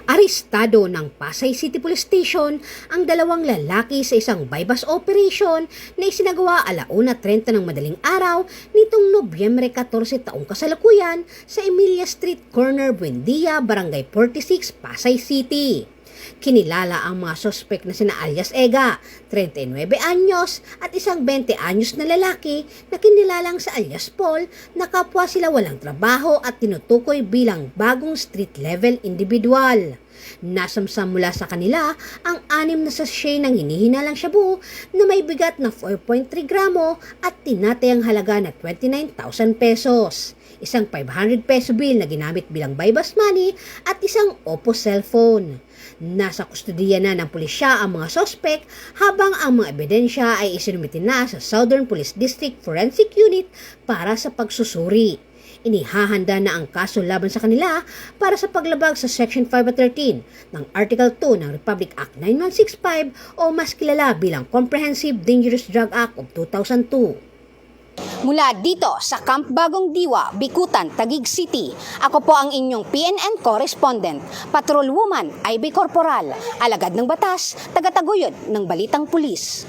Arestado ng Pasay City Police Station ang dalawang lalaki sa isang bypass operation na isinagawa 1:30 ng madaling araw nitong Nobyembre 14 taong kasalukuyan sa Emilia Street Corner, Buendia, Barangay 46, Pasay City. Kinilala ang mga sospek na sina alias Ega, 39 anyos, at isang 20 anyos na lalaki na kinilalang sa alias Paul na kapwa sila walang trabaho at tinutukoy bilang bagong street-level individual. Nasamsam mula sa kanila ang 6 na sachet ng hinihinalang shabu na may bigat na 4.3 gramo at tinatayang halaga na 29,000 pesos. Isang 500 peso bill na ginamit bilang bypass money at isang Oppo cellphone. Nasa kustodiya na ng pulisya ang mga sospek habang ang mga ebidensya ay isinumiti na sa Southern Police District Forensic Unit para sa pagsusuri. Inihahanda na ang kaso laban sa kanila para sa paglabag sa Section 513 ng Article 2 ng Republic Act 9165 o mas kilala bilang Comprehensive Dangerous Drug Act of 2002. Mula dito sa Camp Bagong Diwa, Bikutan, Taguig City, ako po ang inyong PNN correspondent, Patrolwoman Ivy Corporal, alagad ng batas, tagataguyod ng Balitang Pulis.